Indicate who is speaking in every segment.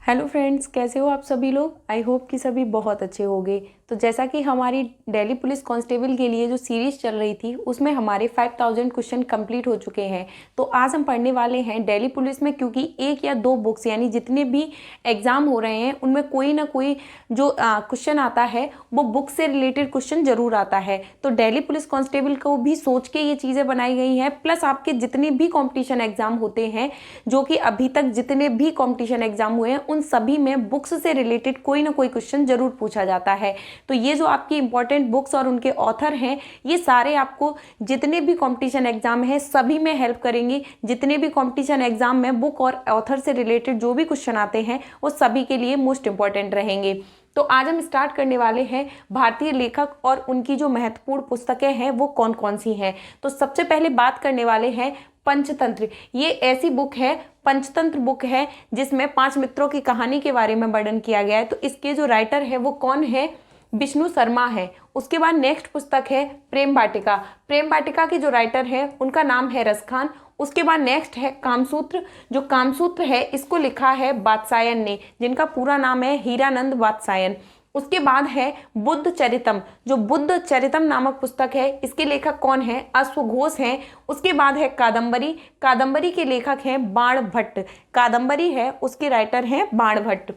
Speaker 1: Hello friends, कैसे हो आप सभी लोग। आई होप कि सभी बहुत अच्छे होंगे। तो जैसा कि हमारी दिल्ली पुलिस कांस्टेबल के लिए जो सीरीज चल रही थी उसमें हमारे 5000 क्वेश्चन कंप्लीट हो चुके हैं। तो आज हम पढ़ने वाले हैं दिल्ली पुलिस में, क्योंकि एक या दो बुक्स यानी जितने भी एग्जाम हो रहे हैं उनमें कोई ना कोई जो क्वेश्चन आता है वो बुक से रिलेटेड क्वेश्चन जरूर आता है। तो दिल्ली पुलिस कांस्टेबल को भी सोच के ये चीज़ें बनाई गई हैं। प्लस आपके जितने भी कॉम्पिटिशन एग्जाम होते हैं, जो कि अभी तक जितने भी कॉम्पिटिशन एग्जाम हुए हैं उन सभी में बुक्स से रिलेटेड कोई ना कोई क्वेश्चन जरूर पूछा जाता है। तो ये जो आपकी इंपॉर्टेंट बुक्स और उनके ऑथर हैं, ये सारे आपको जितने भी कंपटीशन एग्जाम है सभी में हेल्प करेंगे। जितने भी कंपटीशन एग्जाम में बुक और ऑथर से रिलेटेड जो भी क्वेश्चन आते हैं वो सभी के लिए मोस्ट इंपॉर्टेंट रहेंगे। तो आज हम स्टार्ट करने वाले हैं भारतीय लेखक और उनकी जो महत्वपूर्ण पुस्तकें हैं वो कौन कौन सी हैं। तो सबसे पहले बात करने वाले हैं पंचतंत्र। ये ऐसी बुक है, पंचतंत्र बुक है, जिसमें 5 मित्रों की कहानी के बारे में वर्णन किया गया है। तो इसके जो राइटर है वो कौन है, विष्णु शर्मा है। उसके बाद नेक्स्ट पुस्तक है प्रेम वाटिका। प्रेम वाटिका के जो राइटर है उनका नाम है रसखान। उसके बाद नेक्स्ट है कामसूत्र। जो कामसूत्र है इसको लिखा है वात्स्यायन ने, जिनका पूरा नाम है हीरानंद वात्स्यायन। उसके बाद है बुद्ध चरितम। जो बुद्ध चरितम नामक पुस्तक है इसके लेखक कौन है, अश्वघोष हैं। उसके बाद है कादम्बरी। कादम्बरी के लेखक हैं बाण भट्ट। कादम्बरी है उसके राइटर हैं बाण भट्ट।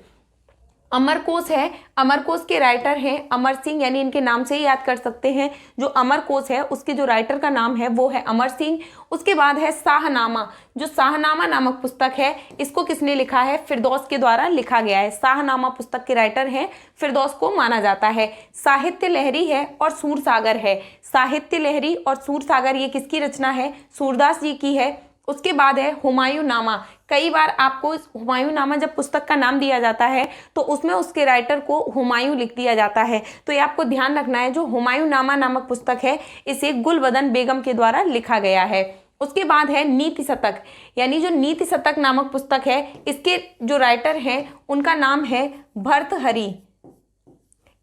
Speaker 1: अमरकोश है, अमरकोश के राइटर हैं अमर सिंह, यानी इनके नाम से ही याद कर सकते हैं। जो अमरकोश है उसके जो राइटर का नाम है वो है अमर सिंह। उसके बाद है शाहनामा। जो शाहनामा नामक पुस्तक है इसको किसने लिखा है, फिरदौस के द्वारा लिखा गया है। शाहनामा पुस्तक के राइटर हैं फिरदौस को माना जाता है। साहित्य लहरी है और सूरसागर है। साहित्य लहरी और सूरसागर ये किसकी रचना है, सूरदास जी की है। उसके बाद है हुमायूं नामा। कई बार आपको हुमायूं नामा जब पुस्तक का नाम दिया जाता है तो उसमें उसके राइटर को हुमायूं लिख दिया जाता है। तो ये आपको ध्यान रखना है, जो हुमायूं नामा नामक पुस्तक है इसे गुलबदन बेगम के द्वारा लिखा गया है। उसके बाद है नीति शतक, यानी जो नीति शतक नामक पुस्तक है इसके जो राइटर हैं उनका नाम है भर्तृहरि।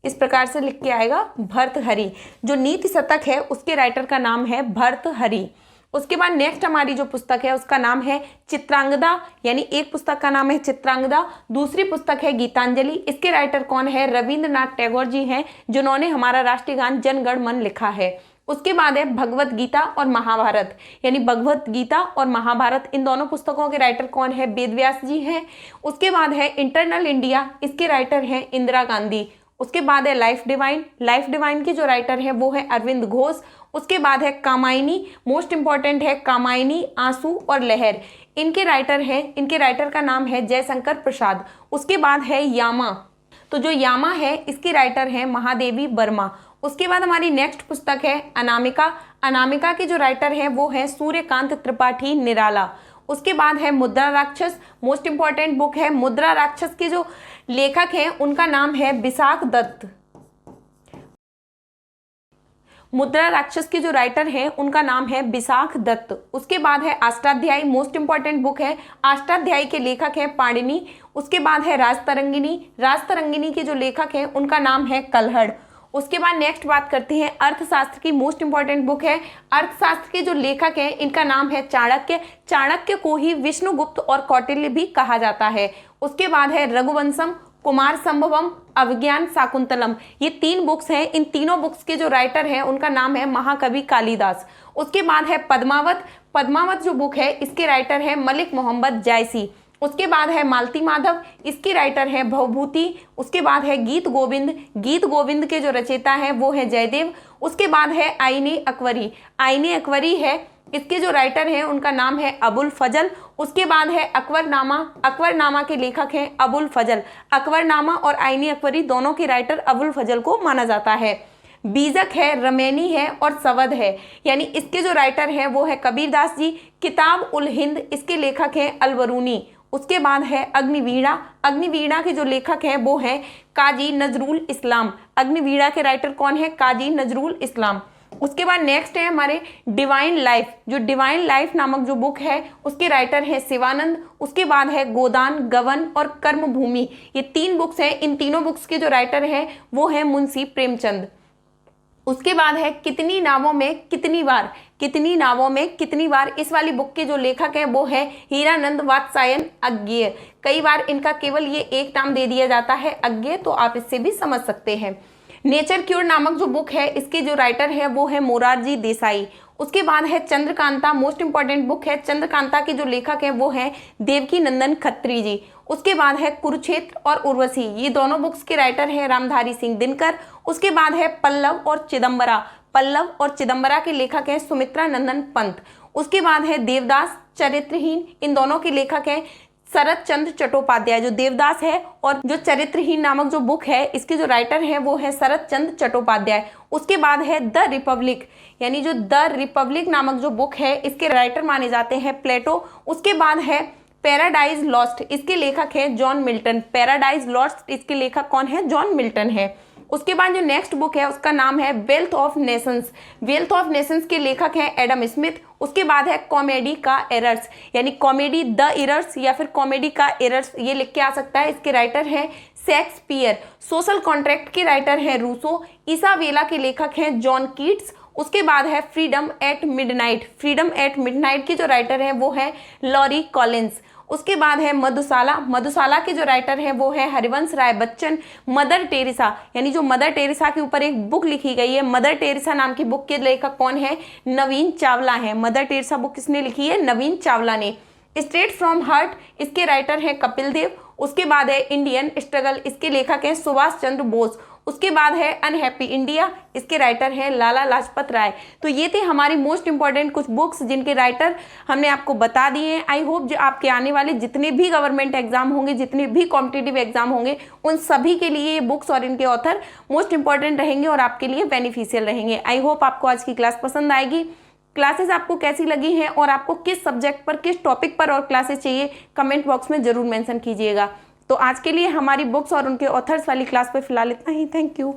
Speaker 1: इस प्रकार से लिख के आएगा भर्तृहरि। जो नीति शतक है उसके राइटर का नाम है भर्तृहरि। उसके बाद नेक्स्ट हमारी जो पुस्तक है उसका नाम है चित्रांगदा, यानी एक पुस्तक का नाम है चित्रांगदा, दूसरी पुस्तक है गीतांजलि। इसके राइटर कौन है, रविंद्रनाथ टैगोर जी हैं, जिन्होंने हमारा राष्ट्रीय गान जन गण मन लिखा है। उसके बाद है भगवत गीता और महाभारत, यानी भगवत गीता और महाभारत, इन दोनों पुस्तकों के राइटर कौन है, वेदव्यास जी हैं। उसके बाद है इंटरनल इंडिया, इसके राइटर हैं इंदिरा गांधी। उसके बाद है लाइफ डिवाइन। लाइफ डिवाइन के जो राइटर है वो है अरविंद घोष। उसके बाद है कामायनी, मोस्ट इंपॉर्टेंट है कामायनी, आंसू और लहर, इनके राइटर हैं, इनके राइटर का नाम है जयशंकर प्रसाद। उसके बाद है यामा। तो जो यामा है इसकी राइटर है महादेवी वर्मा। उसके बाद हमारी नेक्स्ट पुस्तक है अनामिका। अनामिका के जो राइटर हैं वो है सूर्यकांत त्रिपाठी निराला। उसके बाद है मुद्रा राक्षस, मोस्ट इंपॉर्टेंट बुक है। मुद्रा राक्षस के जो लेखक हैं उनका नाम है विशाख दत्त। मुद्रा राक्षस के जो राइटर हैं उनका नाम है विशाख दत्त। उसके बाद है अष्टाध्यायी, मोस्ट इंपॉर्टेंट बुक है। अष्टाध्यायी के लेखक हैं पाणिनि। उसके बाद है राजतरंगिणी। राजतरंगिणी के जो लेखक हैं उनका नाम है कल्हड़। उसके बाद नेक्स्ट बात करते हैं अर्थशास्त्र की, मोस्ट इंपॉर्टेंट बुक है। अर्थशास्त्र के जो लेखक हैं इनका नाम है चाणक्य। चाणक्य को ही विष्णुगुप्त और कौटिल्य भी कहा जाता है। उसके बाद है रघुवंशम, कुमार संभवम, अभिज्ञान शाकुंतलम, ये 3 बुक्स हैं। इन तीनों बुक्स के जो राइटर हैं उनका नाम है महाकवि कालिदास। उसके बाद है पद्मावत। पद्मावत जो बुक है इसके राइटर है मलिक मोहम्मद जायसी। उसके बाद है मालती माधव, इसके राइटर है भवभूति। उसके बाद है गीत गोविंद। गीत गोविंद के जो रचयिता हैं वो है जयदेव। उसके बाद है आईने अकबरी। आईने अकबरी है, इसके जो राइटर हैं उनका नाम है अबुल फजल। उसके बाद है अकबरनामा। अकबरनामा के लेखक हैं अबुल फजल। अकबरनामा और आईने अकबरी दोनों के राइटर अबुल फजल को माना जाता है। बीजक है, रमैनी है और सवद है, यानी इसके जो राइटर हैं वो है कबीरदास जी। किताब उल हिंद, इसके लेखक हैं अलबरूनी। उसके बाद है अग्निवीणा। अग्निवीणा के जो लेखक हैं वो हैं काजी नजरुल इस्लाम। अग्निवीणा के राइटर कौन है, काजी नजरुल इस्लाम। उसके बाद नेक्स्ट है हमारे डिवाइन लाइफ। जो डिवाइन लाइफ नामक जो बुक है उसके राइटर है शिवानंद। उसके बाद है गोदान, गवन और कर्मभूमि, ये 3 बुक्स हैं। इन तीनों बुक्स के जो राइटर हैं वो है मुंशी प्रेमचंद। उसके बाद है कितनी नावों में कितनी बार। कितनी नावों में कितनी बार। इस वाली बुक के जो लेखक हैं वो है हीरानंद वात्स्यायन अज्ञेय। कई बार इनका केवल ये एक नाम दे दिया जाता है अज्ञेय, तो आप इससे भी समझ सकते हैं। नेचर क्योर नामक जो बुक है इसके जो राइटर है वो है मोरारजी देसाई। उसके बाद है चंद्रकांता, मोस्ट इंपॉर्टेंट बुक है। चंद्रकांता के जो लेखक हैं वो हैं देवकी नंदन खत्री जी। उसके बाद है कुरुक्षेत्र और उर्वशी, ये दोनों बुक्स के राइटर हैं रामधारी सिंह दिनकर। उसके बाद है पल्लव और चिदम्बरा, पल्लव और चिदम्बरा के लेखक हैं सुमित्रा नंदन पंत। उसके बाद है देवदास चरित्रहीन, इन दोनों के लेखक हैं शरत चंद्र चट्टोपाध्याय। जो देवदास है और जो चरित्रहीन नामक जो बुक है इसके जो राइटर हैं वो है शरत चंद्र चट्टोपाध्याय। उसके बाद है द रिपब्लिक, यानी जो द रिपब्लिक नामक जो बुक है इसके राइटर माने जाते हैं प्लेटो। उसके बाद है पैराडाइज लॉस्ट, इसके लेखक है जॉन मिल्टन। पैराडाइज लॉस्ट इसके लेखक कौन है? जॉन मिल्टन है। उसके बाद जो नेक्स्ट बुक है उसका नाम है wealth of Nations. Wealth of Nations के लेखक हैं एडम स्मिथ। उसके बाद है कॉमेडी का एरर्स, यानी कॉमेडी द एरर्स या फिर कॉमेडी का एरर्स, ये लिख के आ सकता है। इसके राइटर हैं शेक्सपियर। सोशल कॉन्ट्रैक्ट के राइटर हैं रूसो। ईसाबेला के लेखक हैं जॉन कीट्स। उसके बाद है Freedom at Midnight. Freedom at Midnight के जो राइटर हैं वो है लॉरी कॉलिंस। उसके बाद है मधुशाला। मधुशाला के जो राइटर हैं वो है हरिवंश राय बच्चन। मदर टेरेसा, यानी जो मदर टेरेसा के ऊपर एक बुक लिखी गई है, मदर टेरेसा नाम की बुक के लेखक कौन है? नवीन चावला है। मदर टेरेसा बुक किसने लिखी है? नवीन चावला ने। स्ट्रेट फ्रॉम हार्ट, इसके राइटर हैं कपिल देव। उसके बाद है इंडियन स्ट्रगल, इसके लेखक हैं सुभाष चंद्र बोस। उसके बाद है अनहैप्पी इंडिया, इसके राइटर हैं लाला लाजपत राय। तो ये थे हमारी मोस्ट इंपॉर्टेंट कुछ बुक्स जिनके राइटर हमने आपको बता दिए हैं। आई होप जो आपके आने वाले जितने भी गवर्नमेंट एग्जाम होंगे, जितने भी कॉम्पिटिटिव एग्जाम होंगे, उन सभी के लिए ये बुक्स और इनके ऑथर मोस्ट इंपॉर्टेंट रहेंगे और आपके लिए बेनिफिशियल रहेंगे। आई होप आपको आज की क्लास पसंद आएगी। क्लासेस आपको कैसी लगी हैं और आपको किस सब्जेक्ट पर, किस टॉपिक पर और क्लासेस चाहिए, कमेंट बॉक्स में जरूर मेंशन कीजिएगा। तो आज के लिए हमारी बुक्स और उनके ऑथर्स वाली क्लास पे फिलहाल इतना ही। Thank you.